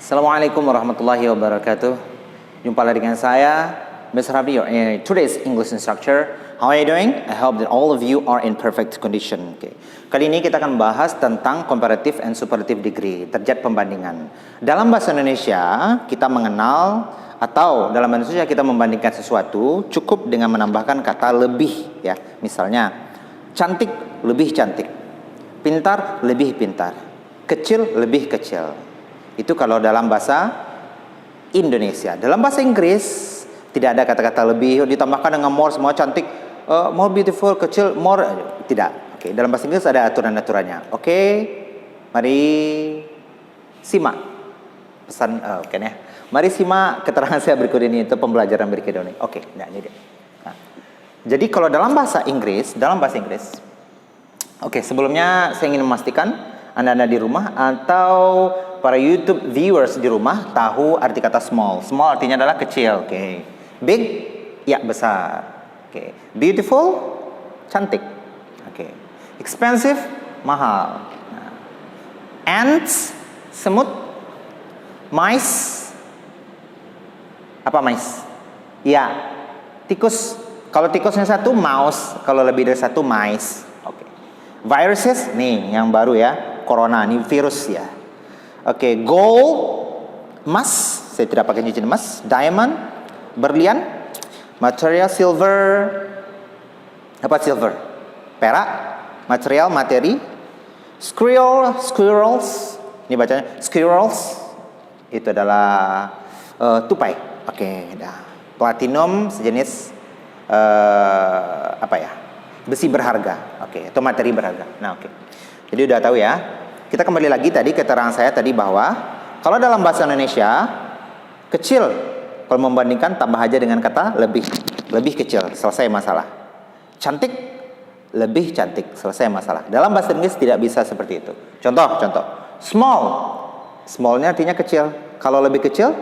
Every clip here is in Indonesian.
Assalamualaikum warahmatullahi wabarakatuh. Jumpa lagi dengan saya, Mr. Habdi, your today's English instructor. How are you doing? I hope that all of you are in perfect condition. Okay. Kali ini kita akan bahas tentang comparative and superlative degree, derajat pembandingan. Dalam bahasa Indonesia, kita mengenal atau dalam bahasa Indonesia kita membandingkan sesuatu cukup dengan menambahkan kata lebih, ya. Misalnya, cantik lebih cantik, pintar lebih pintar, kecil lebih kecil. Itu kalau dalam bahasa Indonesia. Dalam bahasa Inggris tidak ada kata-kata lebih ditambahkan dengan more, semua cantik, more beautiful, kecil, more, tidak. Oke, dalam bahasa Inggris ada aturan-aturannya. Oke, mari simak pesan oke ya. Mari simak keterangan saya berikut ini untuk pembelajaran berikut ini. Oke, nah ini dia. Nah, jadi kalau dalam bahasa Inggris, oke, sebelumnya saya ingin memastikan Anda di rumah atau para YouTube viewers di rumah tahu arti kata small. Small artinya adalah kecil, oke. Big, ya besar. Oke. Beautiful, cantik. Oke. Expensive, mahal. Nah. Ants, semut. Mice, apa mice? Ya, tikus. Kalau tikusnya satu, mouse. Kalau lebih dari satu, mice. Oke. Viruses, nih yang baru ya. Corona, ini virus ya. Oke, gold, emas, saya tidak pakai cincin emas. Diamond, berlian. Material, silver. Apa silver? Perak. Material, materi. Squirrels. Ini bacanya squirrels. Itu adalah tupai. Oke, dah. Platinum, sejenis apa ya? Besi berharga. Oke, itu materi berharga. Nah, oke. Jadi udah tahu ya. Kita kembali lagi tadi keterangan saya tadi bahwa kalau dalam bahasa Indonesia kecil, kalau membandingkan tambah aja dengan kata lebih kecil, selesai masalah. Cantik, lebih cantik, selesai masalah. Dalam bahasa Inggris tidak bisa seperti itu. Contoh, smallnya artinya kecil. Kalau lebih kecil,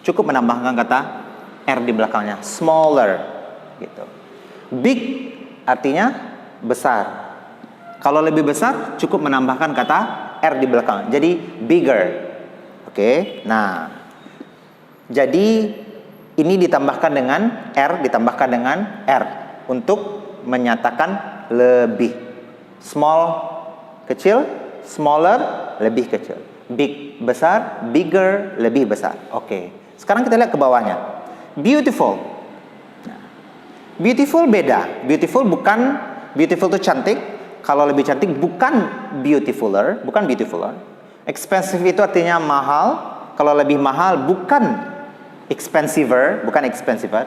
cukup menambahkan kata R di belakangnya, smaller, gitu. Big artinya besar. Kalau lebih besar, cukup menambahkan kata R di belakang. Jadi, bigger. Oke, nah. Jadi, ini ditambahkan dengan R, ditambahkan dengan R. Untuk menyatakan lebih. Small, kecil. Smaller, lebih kecil. Big, besar. Bigger, lebih besar. Oke, sekarang kita lihat ke bawahnya. Beautiful. Nah, beautiful beda. Beautiful itu cantik. Kalau lebih cantik bukan beautifuler. Expensive itu artinya mahal. Kalau lebih mahal bukan expensiver,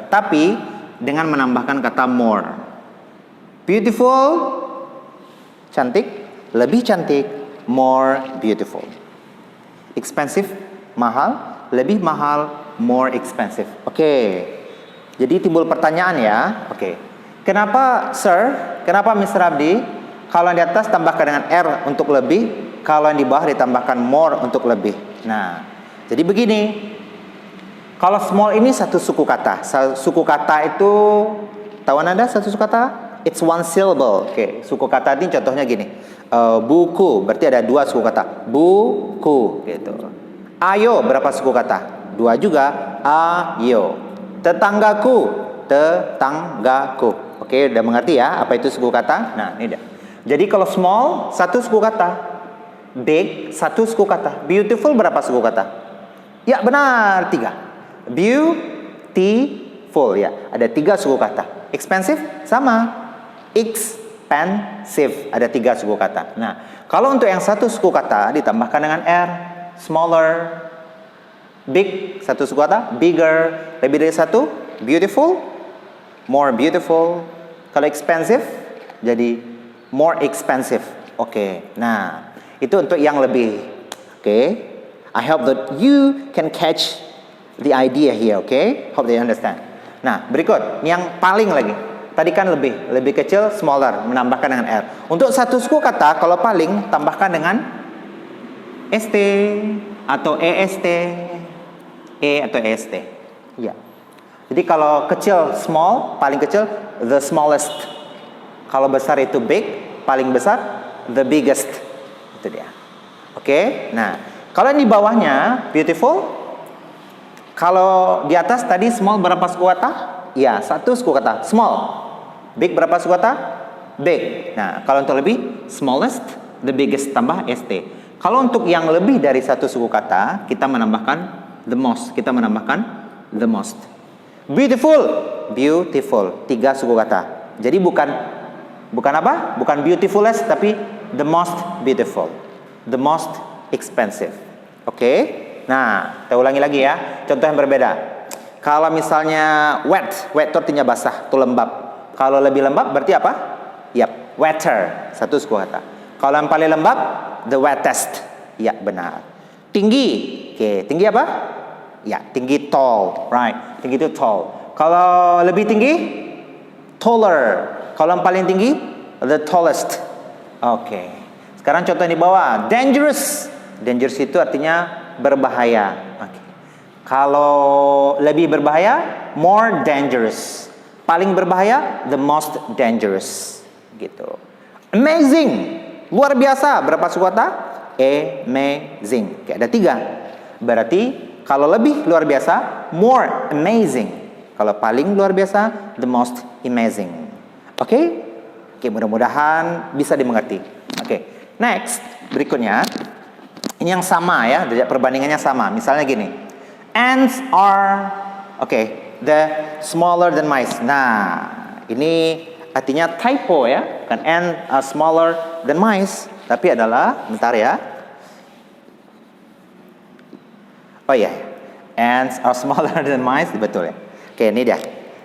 tapi dengan menambahkan kata more. Beautiful, cantik, lebih cantik, more beautiful. Expensive, mahal, lebih mahal, more expensive. Oke. Jadi timbul pertanyaan ya. Oke. Kenapa Mr. Abdi? Kalau yang di atas tambahkan dengan R untuk lebih, kalau yang di bawah ditambahkan more untuk lebih. Nah, jadi begini. Kalau small ini satu suku kata. Suku kata itu, tahu Anda satu suku kata? It's one syllable. Oke, suku kata ini contohnya gini. Buku, berarti ada dua suku kata. Buku, gitu. Ayo, berapa suku kata? Dua juga. Ayo. Tetanggaku. Oke, udah mengerti ya apa itu suku kata? Nah, ini dia. Jadi kalau small, satu suku kata. Big, satu suku kata. Beautiful, berapa suku kata? Ya, benar, 3. Beautiful, ya. Ada 3 suku kata. Expensive, sama. Expensive, ada 3 suku kata. Nah, kalau untuk yang satu suku kata, ditambahkan dengan R. Smaller. Big, satu suku kata. Bigger, lebih dari satu. Beautiful, more beautiful. Kalau expensive, jadi more expensive. Oke. Nah, itu untuk yang lebih. Oke. I hope that you can catch the idea here, okay? Hope that you understand. Nah, berikut yang paling lagi. Tadi kan lebih kecil, smaller, menambahkan dengan R. Untuk satu suku kata, kalau paling tambahkan dengan ST atau EST, atau EST. Ya. Jadi kalau kecil small, paling kecil the smallest. Kalau besar itu big, paling besar the biggest. Itu dia. Oke. Nah, Kalau yang di bawahnya beautiful, kalau di atas tadi small berapa suku kata? Ya, satu suku kata, small. Big berapa suku kata? Big. Nah, kalau untuk lebih, smallest, the biggest tambah st. Kalau untuk yang lebih dari satu suku kata, kita menambahkan the most. Kita menambahkan the most. Beautiful, beautiful, 3 suku kata. Jadi bukan apa? Bukan beautifulest, tapi the most beautiful, the most expensive. Oke? Nah, kita ulangi lagi ya. Contoh yang berbeda. Kalau misalnya wet itu artinya basah, itu lembab. Kalau lebih lembab berarti apa? Yap, wetter, satu suku kata. Kalau yang paling lembab, the wettest. Ya, benar. Tinggi. Oke, tinggi apa? Ya, tinggi tall, right? Tinggi itu tall. Kalau lebih tinggi, taller. Kalau yang paling tinggi, the tallest. Oke. Sekarang contoh yang di bawah, dangerous. Dangerous itu artinya berbahaya. Oke. Kalau lebih berbahaya, more dangerous. Paling berbahaya, the most dangerous. Gitu. Amazing, luar biasa. Berapa suku kata? Amazing. Oke, ada 3. Berarti kalau lebih luar biasa, more amazing. Kalau paling luar biasa, the most amazing. Oke? Oke, mudah-mudahan bisa dimengerti. Oke, next, berikutnya. Ini yang sama ya, perbandingannya sama. Misalnya gini. Ants are, the smaller than mice. Nah, ini artinya typo ya. Kan ants are smaller than mice. Tapi adalah, bentar ya. Oh ya, ants are smaller than mice, betul ya. Oke, ini dia.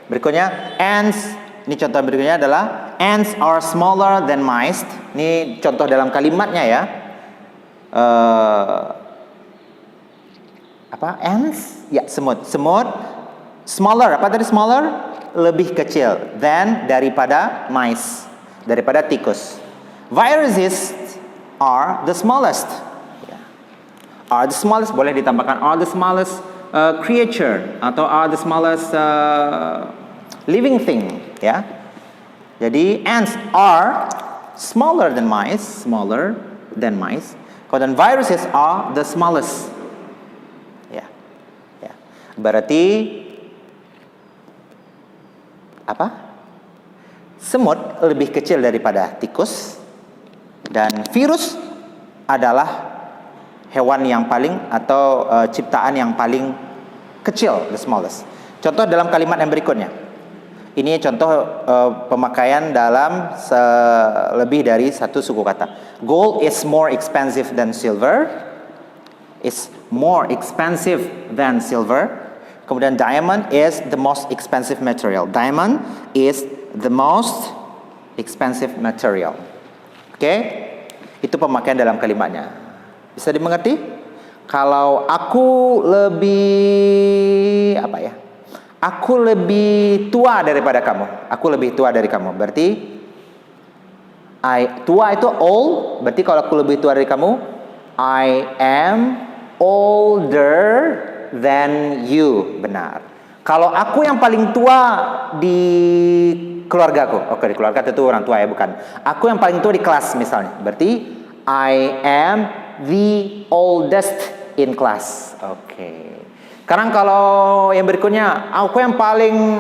Berikutnya, ants. Ini contoh berikutnya adalah ants are smaller than mice. Ini contoh dalam kalimatnya ya. Ants? Ya, semut. Semut smaller. Apa tadi smaller? Lebih kecil than daripada mice, daripada tikus. Viruses are the smallest. Are the smallest, boleh ditambahkan are the smallest creature atau are the smallest living thing ya. Jadi ants are smaller than mice, Kemudian viruses are the smallest. Ya. Berarti apa? Semut lebih kecil daripada tikus dan virus adalah hewan yang paling atau ciptaan yang paling kecil, the smallest. Contoh dalam kalimat yang berikutnya. Ini contoh pemakaian dalam lebih dari satu suku kata. Gold is more expensive than silver. Is more expensive than silver. Kemudian diamond is the most expensive material. Diamond is the most expensive material. Oke? Itu pemakaian dalam kalimatnya. Bisa dimengerti? Kalau aku lebih Aku lebih tua daripada kamu. Aku lebih tua dari kamu. Berarti tua itu old. Berarti kalau aku lebih tua dari kamu, I am older than you. Benar. Kalau aku yang paling tua di keluargaku. Oke, di keluarga tentu orang tua ya, bukan. Aku yang paling tua di kelas misalnya. Berarti I am the oldest in class. Oke. Sekarang kalau yang berikutnya, aku yang paling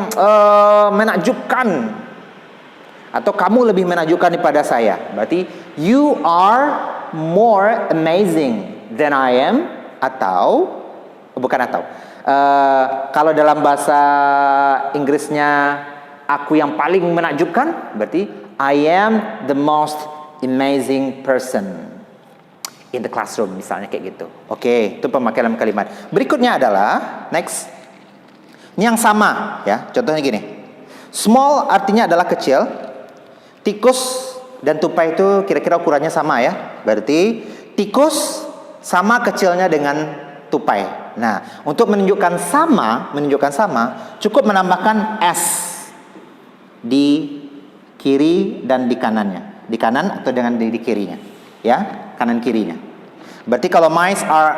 menakjubkan atau kamu lebih menakjubkan daripada saya. Berarti you are more amazing than I am kalau dalam bahasa Inggrisnya aku yang paling menakjubkan, berarti I am the most amazing person in the classroom, misalnya kayak gitu. Oke, itu pemakaian dalam kalimat. Berikutnya adalah next. Ini yang sama ya. Contohnya gini. Small artinya adalah kecil. Tikus dan tupai itu kira-kira ukurannya sama ya. Berarti tikus sama kecilnya dengan tupai. Nah, untuk menunjukkan sama, cukup menambahkan s di kiri dan di kanannya. Di kanan atau dengan di kirinya. Ya, kanan kirinya. Berarti kalau mice are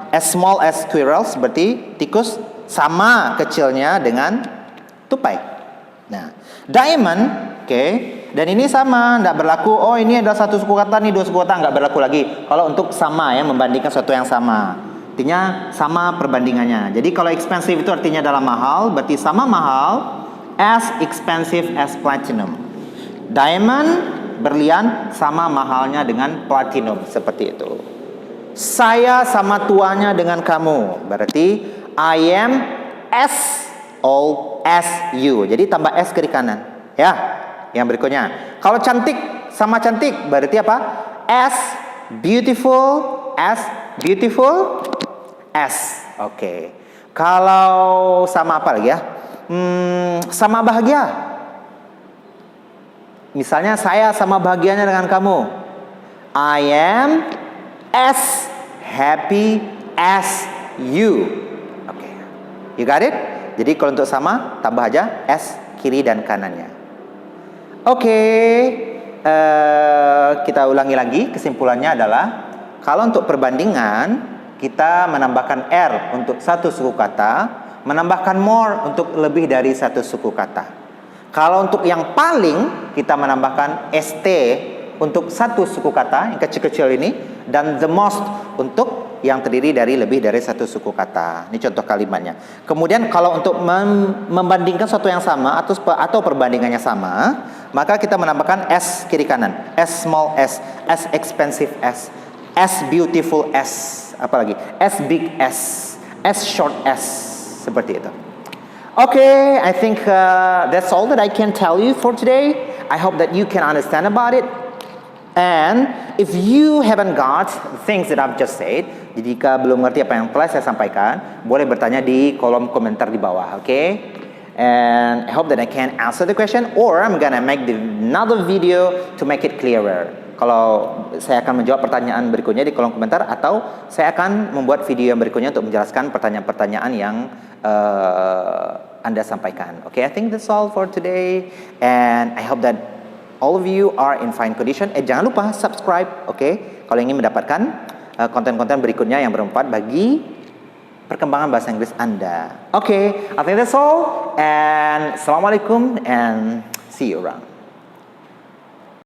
as small as squirrels, berarti tikus sama kecilnya dengan tupai. Nah, diamond, Dan ini sama, tidak berlaku. Oh, ini adalah satu suku kata, ini dua suku kata, nggak berlaku lagi. Kalau untuk sama ya, membandingkan sesuatu yang sama, artinya sama perbandingannya. Jadi kalau expensive itu artinya adalah mahal, berarti sama mahal, as expensive as platinum. Diamond, berlian, sama mahalnya dengan platinum, seperti itu. Saya sama tuanya dengan kamu, berarti I am as old as you. Jadi tambah s kiri kanan, ya. Yang berikutnya, kalau cantik sama cantik berarti apa? As beautiful as Oke. Kalau sama apa lagi ya? Sama bahagia. Misalnya saya sama bahagianya dengan kamu. I am as happy as you. Oke. You got it? Jadi kalau untuk sama tambah aja s kiri dan kanannya. Oke, kita ulangi lagi. Kesimpulannya adalah kalau untuk perbandingan kita menambahkan R untuk satu suku kata, menambahkan more untuk lebih dari satu suku kata. Kalau untuk yang paling kita menambahkan ST untuk satu suku kata yang kecil-kecil ini, dan the most untuk yang terdiri dari lebih dari satu suku kata. Ini contoh kalimatnya. Kemudian kalau untuk membandingkan sesuatu yang sama atau perbandingannya sama, maka kita menambahkan S kiri kanan, S small s, S expensive s, S beautiful s, apalagi S big s, S short s, seperti itu. Okay, I think that's all that I can tell you for today. I hope that you can understand about it. And if you haven't got things that I've just said, jika belum ngerti apa yang telah saya sampaikan, boleh bertanya di kolom komentar di bawah, okay? And I hope that I can answer the question, or I'm gonna make another video to make it clearer. Kalau saya akan menjawab pertanyaan berikutnya di kolom komentar, atau saya akan membuat video yang berikutnya untuk menjelaskan pertanyaan-pertanyaan yang Anda sampaikan. Okay, I think that's all for today, and I hope that all of you are in fine condition. Jangan lupa subscribe, okay? Kalau ingin mendapatkan konten-konten berikutnya yang bermanfaat bagi perkembangan bahasa Inggris Anda. Okay, I think that's all. And Assalamualaikum and see you around.